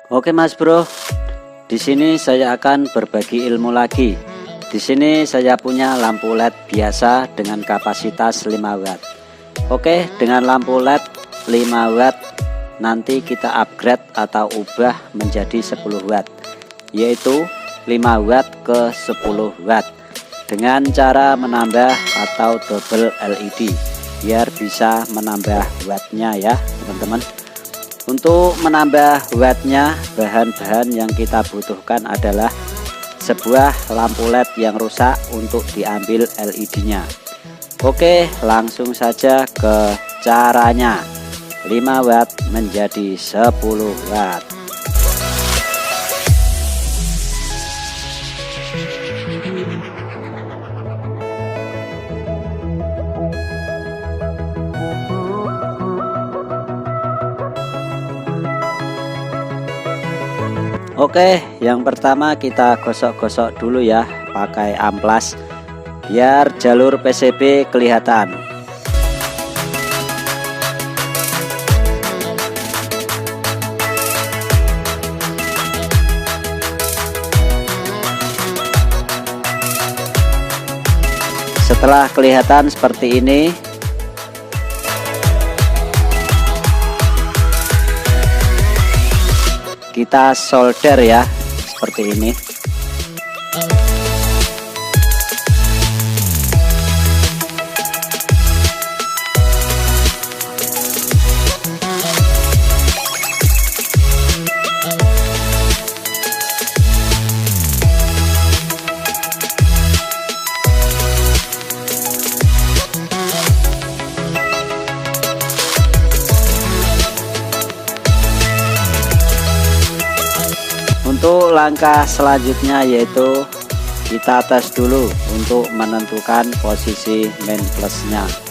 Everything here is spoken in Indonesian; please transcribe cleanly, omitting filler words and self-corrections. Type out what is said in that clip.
Oke Mas Bro, di sini saya akan berbagi ilmu lagi. Di sini saya punya lampu LED biasa dengan kapasitas 5 watt. Oke, dengan lampu LED 5 watt nanti kita upgrade atau ubah menjadi 10 watt, yaitu 5 watt ke 10 watt dengan cara menambah atau double LED biar bisa menambah wattnya ya teman-teman. Untuk menambah wattnya, bahan-bahan yang kita butuhkan adalah sebuah lampu LED yang rusak untuk diambil LED-nya. Oke, langsung saja ke caranya. 5 watt menjadi 10 watt. Oke, yang pertama kita gosok-gosok dulu ya pakai amplas biar jalur PCB kelihatan. Setelah kelihatan seperti ini, kita solder ya seperti ini. Untuk langkah selanjutnya yaitu kita tes dulu untuk menentukan posisi main plusnya.